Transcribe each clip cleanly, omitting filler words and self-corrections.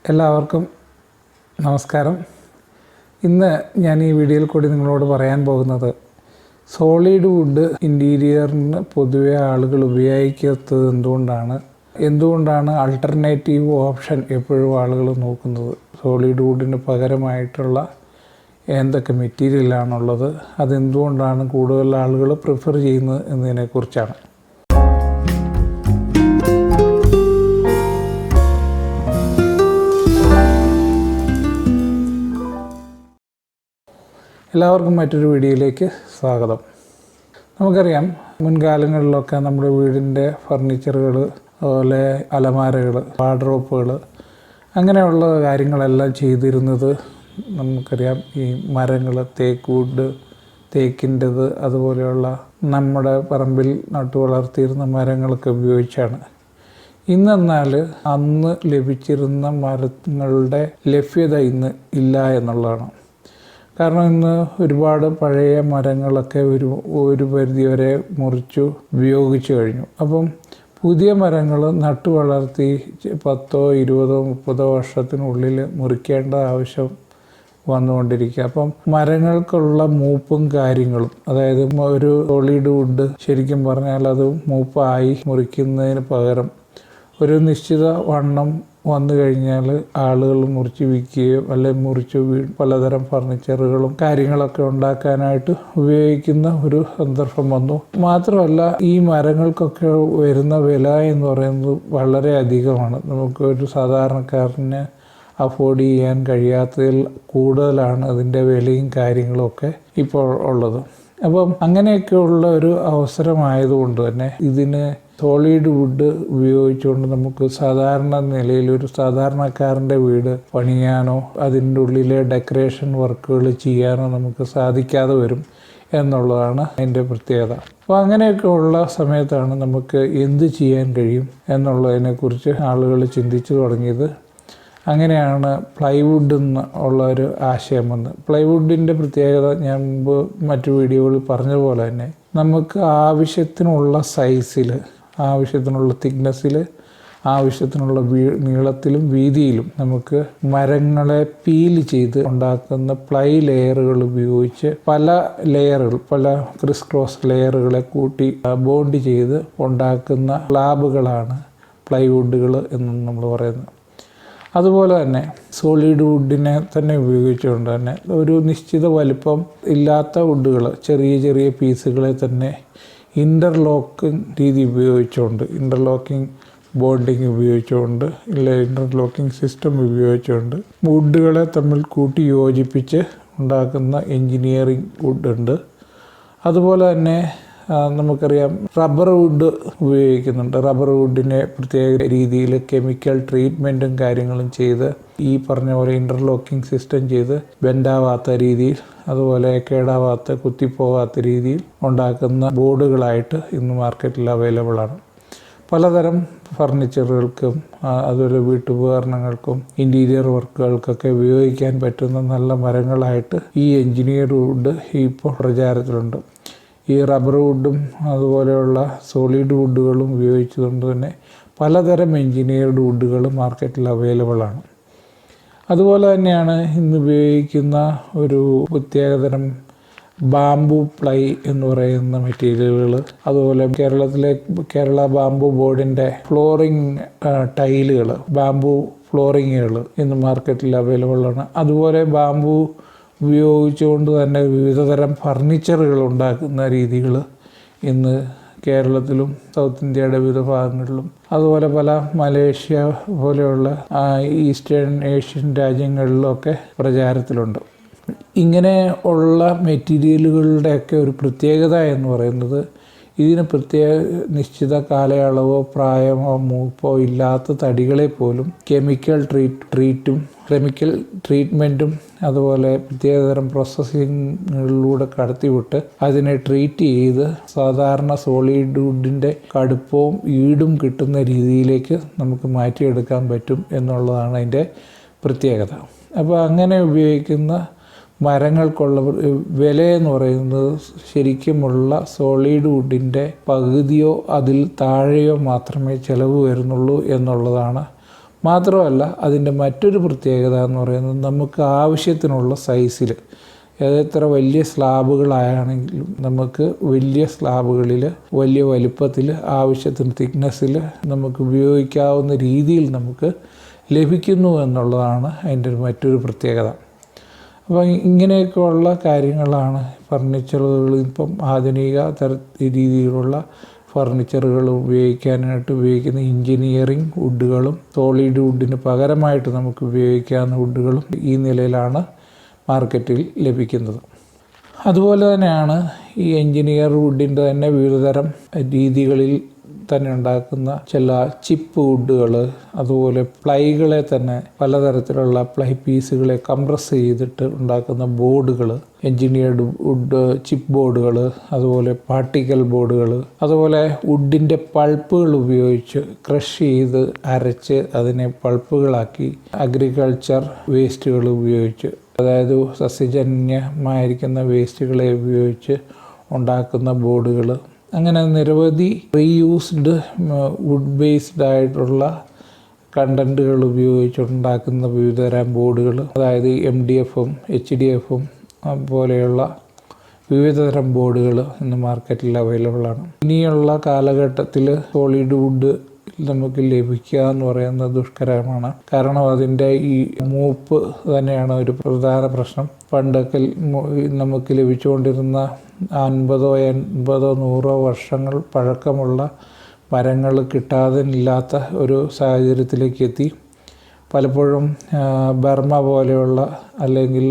എല്ലാവർക്കും നമസ്കാരം. ഇന്ന് ഞാൻ ഈ വീഡിയോയിൽ കൂടി നിങ്ങളോട് പറയാൻ പോകുന്നത് സോളിഡ് വുഡ് ഇൻറ്റീരിയറിന് പൊതുവെ ആളുകൾ ഉപയോഗിക്കാത്തത് എന്തുകൊണ്ടാണ് ആൾട്ടർനേറ്റീവ് ഓപ്ഷൻ എപ്പോഴും ആളുകൾ നോക്കുന്നത്, സോളിഡ് വുഡിന് പകരമായിട്ടുള്ള എന്തൊക്കെ മെറ്റീരിയലാണുള്ളത്, അതെന്തുകൊണ്ടാണ് കൂടുതൽ ആളുകൾ പ്രിഫർ ചെയ്യുന്നത് എന്നതിനെക്കുറിച്ചാണ്. എല്ലാവർക്കും മറ്റൊരു വീഡിയോയിലേക്ക് സ്വാഗതം. നമുക്കറിയാം, മുൻകാലങ്ങളിലൊക്കെ നമ്മുടെ വീടിൻ്റെ ഫർണിച്ചറുകൾ, അതുപോലെ അലമാരകൾ, വാർഡ്രോബുകൾ, അങ്ങനെയുള്ള കാര്യങ്ങളെല്ലാം ചെയ്തിരുന്നത് നമുക്കറിയാം ഈ മരങ്ങൾ, തേക്ക് വുഡ്, തേക്കിൻ്റെത്, അതുപോലെയുള്ള നമ്മുടെ പറമ്പിൽ നട്ടു വളർത്തിയിരുന്ന മരങ്ങളൊക്കെ ഉപയോഗിച്ചാണ്. ഇന്നെന്നാൽ അന്ന് ലഭിച്ചിരുന്ന മരങ്ങളുടെ ലഭ്യത ഇന്ന് ഇല്ല എന്നുള്ളതാണ്. കാരണം ഇന്ന് ഒരുപാട് പഴയ മരങ്ങളൊക്കെ ഒരു പരിധിവരെ മുറിച്ചു ഉപയോഗിച്ചു കഴിഞ്ഞു. അപ്പം പുതിയ മരങ്ങൾ നട്ടു വളർത്തി 10, 20, 30 വർഷത്തിനുള്ളിൽ മുറിക്കേണ്ട ആവശ്യം വന്നുകൊണ്ടിരിക്കുക. അപ്പം മരങ്ങൾക്കുള്ള മൂപ്പും കാര്യങ്ങളും, അതായത് ഒരു സോളിഡ് വുഡ് ശരിക്കും പറഞ്ഞാൽ അത് മൂപ്പായി മുറിക്കുന്നതിന് പകരം ഒരു നിശ്ചിത വണ്ണം വന്നു കഴിഞ്ഞാൽ ആളുകൾ മുറിച്ച് വിൽക്കുകയോ അല്ലെങ്കിൽ മുറിച്ച് പലതരം ഫർണിച്ചറുകളും കാര്യങ്ങളൊക്കെ ഉണ്ടാക്കാനായിട്ട് ഉപയോഗിക്കുന്ന ഒരു സന്ദർഭം വന്നു. മാത്രമല്ല, ഈ മരങ്ങൾക്കൊക്കെ വരുന്ന വില എന്ന് പറയുന്നത് വളരെ അധികമാണ്. നമുക്ക് ഒരു സാധാരണക്കാരന് അഫോർഡ് ചെയ്യാൻ കഴിയാത്തതിൽ കൂടുതലാണ് അതിൻ്റെ വിലയും കാര്യങ്ങളൊക്കെ ഇപ്പോൾ ഉള്ളത്. അപ്പം അങ്ങനെയൊക്കെയുള്ള ഒരു അവസരമായതുകൊണ്ട് തന്നെ ഇതിന് സോളിഡ് വുഡ് ഉപയോഗിച്ചുകൊണ്ട് നമുക്ക് സാധാരണ നിലയിൽ ഒരു സാധാരണക്കാരൻ്റെ വീട് പണിയാനോ അതിൻ്റെ ഉള്ളിലെ ഡെക്കറേഷൻ വർക്കുകൾ ചെയ്യാനോ നമുക്ക് സാധിക്കാതെ വരും എന്നുള്ളതാണ് അതിൻ്റെ പ്രത്യേകത. അപ്പോൾ അങ്ങനെയൊക്കെ ഉള്ള സമയത്താണ് നമുക്ക് എന്ത് ചെയ്യാൻ കഴിയും എന്നുള്ളതിനെക്കുറിച്ച് ആളുകൾ ചിന്തിച്ചു തുടങ്ങിയത്. അങ്ങനെയാണ് പ്ലൈവുഡ് എന്നുള്ള ഒരു ആശയം വന്നത്. പ്ലൈവുഡിൻ്റെ പ്രത്യേകത ഞാൻ മുമ്പ് മറ്റു വീഡിയോകളിൽ പറഞ്ഞ പോലെ തന്നെ നമുക്ക് ആവശ്യത്തിനുള്ള സൈസിൽ, ആവശ്യത്തിനുള്ള തിക്നെസ്സിൽ, ആവശ്യത്തിനുള്ള നീളത്തിലും വീതിയിലും നമുക്ക് മരങ്ങളെ പീൽ ചെയ്ത് ഉണ്ടാക്കുന്ന പ്ലൈ ലെയറുകൾ ഉപയോഗിച്ച് പല ക്രിസ് ക്രോസ് ലെയറുകളെ കൂട്ടി ബോണ്ട് ചെയ്ത് ഉണ്ടാക്കുന്ന സ്ലാബുകളാണ് പ്ലൈവുഡുകൾ എന്ന് നമ്മൾ പറയുന്നത്. അതുപോലെ തന്നെ സോളിഡ് വുഡിനെ തന്നെ ഉപയോഗിച്ചുകൊണ്ട് തന്നെ ഒരു നിശ്ചിത വലിപ്പം ഇല്ലാത്ത വുഡുകൾ, ചെറിയ ചെറിയ പീസുകളെ തന്നെ ഇൻ്റർലോക്കിംഗ് രീതി ഉപയോഗിച്ചുകൊണ്ട്, ഇൻ്റർലോക്കിംഗ് ബോണ്ടിങ് ഉപയോഗിച്ചുകൊണ്ട്, ഇൻ്റർലോക്കിംഗ് സിസ്റ്റം ഉപയോഗിച്ചുകൊണ്ട് വുഡുകളെ തമ്മിൽ കൂട്ടി യോജിപ്പിച്ച് ഉണ്ടാക്കുന്ന എൻജിനീയറിംഗ് വുഡുണ്ട്. അതുപോലെ തന്നെ നമുക്കറിയാം റബ്ബർ വുഡ് ഉപയോഗിക്കുന്നുണ്ട്. റബ്ബർ വുഡിനെ പ്രത്യേക രീതിയിൽ കെമിക്കൽ ട്രീറ്റ്മെൻറ്റും കാര്യങ്ങളും ചെയ്ത് ഈ പറഞ്ഞ പോലെ ഇൻ്റർലോക്കിംഗ് സിസ്റ്റം ചെയ്ത് ബെൻഡാവാത്ത രീതിയിൽ, അതുപോലെ കേടാവാത്ത, കുത്തിപ്പോകാത്ത രീതിയിൽ ഉണ്ടാക്കുന്ന ബോർഡുകളായിട്ട് ഇന്ന് മാർക്കറ്റിൽ അവൈലബിളാണ്. പലതരം ഫർണിച്ചറുകൾക്കും അതുപോലെ വീട്ടുപകരണങ്ങൾക്കും ഇൻറ്റീരിയർ വർക്കുകൾക്കൊക്കെ ഉപയോഗിക്കാൻ പറ്റുന്ന നല്ല മരങ്ങളായിട്ട് ഈ എൻജിനീയർ വുഡ് ഇപ്പോൾ പ്രചാരത്തിലുണ്ട്. ഈ റബ്ബർ വുഡും അതുപോലെയുള്ള സോളിഡ് വുഡുകളും ഉപയോഗിച്ചുകൊണ്ട് തന്നെ പലതരം എൻജിനീയർഡ് വുഡുകൾ മാർക്കറ്റിൽ അവൈലബിളാണ്. അതുപോലെ തന്നെയാണ് ഇന്ന് ഉപയോഗിക്കുന്ന ഒരു പ്രത്യേകതരം ബാംബു പ്ലൈ എന്ന് പറയുന്ന മെറ്റീരിയലുകൾ. അതുപോലെ കേരള ബാംബു ബോർഡിൻ്റെ ഫ്ലോറിംഗ് ടൈലുകൾ, ബാംബു ഫ്ലോറിങ്ങുകൾ ഇന്ന് മാർക്കറ്റിൽ അവൈലബിളാണ്. അതുപോലെ ബാംബു ഉപയോഗിച്ചുകൊണ്ട് തന്നെ വിവിധതരം ഫർണിച്ചറുകൾ ഉണ്ടാക്കുന്ന രീതികൾ ഇന്ന് കേരളത്തിലും സൗത്ത് ഇന്ത്യയുടെ വിവിധ ഭാഗങ്ങളിലും അതുപോലെ പല മലേഷ്യ പോലെയുള്ള ഈസ്റ്റേൺ ഏഷ്യൻ രാജ്യങ്ങളിലൊക്കെ പ്രചാരത്തിലുണ്ട്. ഇങ്ങനെ ഉള്ള മെറ്റീരിയലുകളുടെയൊക്കെ ഒരു പ്രത്യേകത എന്ന് പറയുന്നത് ഇതിന് നിശ്ചിത കാലയളവോ പ്രായമോ മൂപ്പോ ഇല്ലാത്ത തടികളെ പോലും കെമിക്കൽ ട്രീറ്റ്മെൻറ്റും അതുപോലെ പ്രത്യേകതരം പ്രോസസ്സിങ്ങിലൂടെ കടത്തിവിട്ട് അതിനെ ട്രീറ്റ് ചെയ്ത് സാധാരണ സോളിഡ് വുഡിൻ്റെ കടുപ്പവും ഈടും കിട്ടുന്ന രീതിയിലേക്ക് നമുക്ക് മാറ്റിയെടുക്കാൻ പറ്റും എന്നുള്ളതാണ് അതിൻ്റെ പ്രത്യേകത. അപ്പോൾ അങ്ങനെ ഉപയോഗിക്കുന്ന മരങ്ങൾക്കുള്ള വില എന്ന് പറയുന്നത് ശരിക്കുമുള്ള സോളിഡ് വുഡിൻ്റെ പകുതിയോ അതിൽ താഴെയോ മാത്രമേ ചിലവ് വരുന്നുള്ളൂ എന്നുള്ളതാണ് മാത്രമല്ല അതിൻ്റെ മറ്റൊരു പ്രത്യേകത എന്ന് പറയുന്നത് നമുക്ക് ആവശ്യത്തിനുള്ള സൈസിൽ, എത്ര വലിയ സ്ലാബുകളാണെങ്കിലും നമുക്ക് വലിയ സ്ലാബുകളിൽ വലിയ വലിപ്പത്തിൽ ആവശ്യത്തിന് തിക്നെസ്സിൽ നമുക്ക് ഉപയോഗിക്കാവുന്ന രീതിയിൽ നമുക്ക് ലഭിക്കുന്നു എന്നുള്ളതാണ് അതിൻ്റെ മറ്റൊരു പ്രത്യേകത. അപ്പോൾ ഇങ്ങനെയൊക്കെയുള്ള കാര്യങ്ങളാണ് ഫർണിച്ചറുകൾ ഇപ്പം ആധുനിക രീതിയിലുള്ള ഫർണിച്ചറുകൾ ഉപയോഗിക്കാനായിട്ട് ഉപയോഗിക്കുന്ന എഞ്ചിനീയറിംഗ് വുഡുകളും സോളിഡ് വുഡിന് പകരമായിട്ട് നമുക്ക് ഉപയോഗിക്കാവുന്ന വുഡുകളും ഈ നിലയിലാണ് മാർക്കറ്റിൽ ലഭിക്കുന്നത്. അതുപോലെ തന്നെയാണ് ഈ എഞ്ചിനീയർ വുഡിൻ്റെ തന്നെ വിവിധതരം രീതികളിൽ തന്നെ ഉണ്ടാക്കുന്ന ചില ചിപ്പ് വുഡുകൾ, അതുപോലെ പ്ലൈകളെ തന്നെ പലതരത്തിലുള്ള പ്ലൈ പീസുകളെ കംപ്രസ് ചെയ്തിട്ട് ഉണ്ടാക്കുന്ന ബോർഡുകൾ, എഞ്ചിനീയർഡ് വുഡ് ചിപ്പ് ബോർഡുകൾ, അതുപോലെ പാർട്ടിക്കൽ ബോർഡുകൾ, അതുപോലെ വുഡിൻ്റെ പൾപ്പുകൾ ഉപയോഗിച്ച് ക്രഷ് ചെയ്ത് അരച്ച് അതിനെ പൾപ്പുകളാക്കി അഗ്രികൾച്ചർ വേസ്റ്റുകൾ ഉപയോഗിച്ച്, അതായത് സസ്യജന്യമായിരിക്കുന്ന വേസ്റ്റുകളെ ഉപയോഗിച്ച് ഉണ്ടാക്കുന്ന ബോർഡുകൾ, അങ്ങനെ നിരവധി റീയൂസ്ഡ് വുഡ് ബേസ്ഡ് ആയിട്ടുള്ള കണ്ടൻറ്റുകൾ ഉപയോഗിച്ചുണ്ടാക്കുന്ന വിവിധതരം ബോർഡുകൾ, അതായത് MDFും HDFും പോലെയുള്ള വിവിധതരം ബോർഡുകൾ ഇന്ന് മാർക്കറ്റിൽ അവൈലബിളാണ്. ഇനിയുള്ള കാലഘട്ടത്തിൽ സോളിഡ് വുഡ് നമുക്ക് ലഭിക്കുക എന്ന് പറയുന്നത് ദുഷ്കരമാണ്. കാരണം അതിൻ്റെ ഈ മൂപ്പ് തന്നെയാണ് ഒരു പ്രധാന പ്രശ്നം. പണ്ടൊക്കെ നമുക്ക് ലഭിച്ചുകൊണ്ടിരുന്ന 50, 80, 100 വർഷങ്ങൾ പഴക്കമുള്ള മരങ്ങൾ കിട്ടാതില്ലാത്ത ഒരു സാഹചര്യത്തിലേക്ക് എത്തി. പലപ്പോഴും ബർമ പോലെയുള്ള അല്ലെങ്കിൽ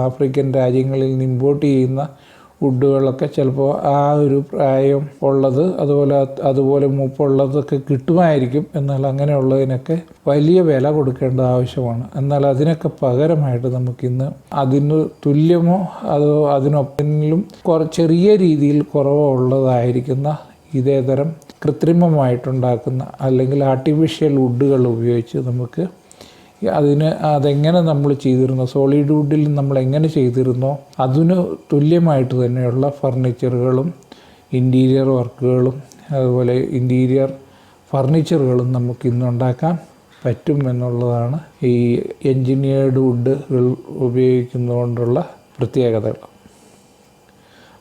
ആഫ്രിക്കൻ രാജ്യങ്ങളിൽ നിന്ന് ഇമ്പോർട്ട് ചെയ്യുന്ന വുഡുകളൊക്കെ ചിലപ്പോൾ ആ ഒരു പ്രായം ഉള്ളത് അതുപോലെ മൂപ്പുള്ളതൊക്കെ കിട്ടുമായിരിക്കും. എന്നാൽ അങ്ങനെയുള്ളതിനൊക്കെ വലിയ വില കൊടുക്കേണ്ട ആവശ്യമാണ്. എന്നാൽ അതിനൊക്കെ പകരമായിട്ട് നമുക്കിന്ന് അതിന് തുല്യമോ അതോ അതിനൊപ്പത്തിലും ചെറിയ രീതിയിൽ കുറവോ ഉള്ളതായിരിക്കുന്ന ഇതേതരം കൃത്രിമമായിട്ടുണ്ടാക്കുന്ന അല്ലെങ്കിൽ ആർട്ടിഫിഷ്യൽ വുഡുകൾ ഉപയോഗിച്ച് നമുക്ക് അതെങ്ങനെ നമ്മൾ ചെയ്തിരുന്നോ, സോളിഡ് വുഡിൽ നമ്മൾ എങ്ങനെ ചെയ്തിരുന്നോ അതിന് തുല്യമായിട്ട് തന്നെയുള്ള ഫർണിച്ചറുകളും ഇൻറ്റീരിയർ വർക്കുകളും അതുപോലെ ഇൻറ്റീരിയർ ഫർണിച്ചറുകളും നമുക്ക് ഇന്നുണ്ടാക്കാൻ പറ്റും എന്നുള്ളതാണ് ഈ എൻജിനീയർഡ് വുഡുകൾ ഉപയോഗിക്കുന്നതുകൊണ്ടുള്ള പ്രത്യേകതകൾ.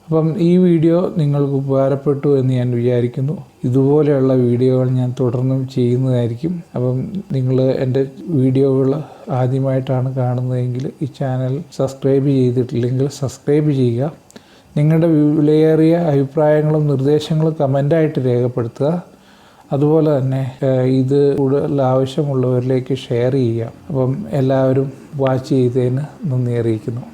അപ്പം ഈ വീഡിയോ നിങ്ങൾക്ക് ഉപകാരപ്പെട്ടു എന്ന് ഞാൻ വിചാരിക്കുന്നു. ഇതുപോലെയുള്ള വീഡിയോകൾ ഞാൻ തുടർന്നും ചെയ്യുന്നതായിരിക്കും. അപ്പം നിങ്ങൾ എൻ്റെ വീഡിയോകൾ ആദ്യമായിട്ടാണ് കാണുന്നതെങ്കിൽ ഈ ചാനൽ സബ്സ്ക്രൈബ് ചെയ്തിട്ടില്ലെങ്കിൽ സബ്സ്ക്രൈബ് ചെയ്യുക. നിങ്ങളുടെ വിലയേറിയ അഭിപ്രായങ്ങളും നിർദ്ദേശങ്ങളും കമൻ്റായിട്ട് രേഖപ്പെടുത്തുക. അതുപോലെ തന്നെ ഇത് കൂടുതൽ ആവശ്യമുള്ളവരിലേക്ക് ഷെയർ ചെയ്യുക. അപ്പം എല്ലാവരും വാച്ച് ചെയ്തതിന് നന്ദി അറിയിക്കുന്നു.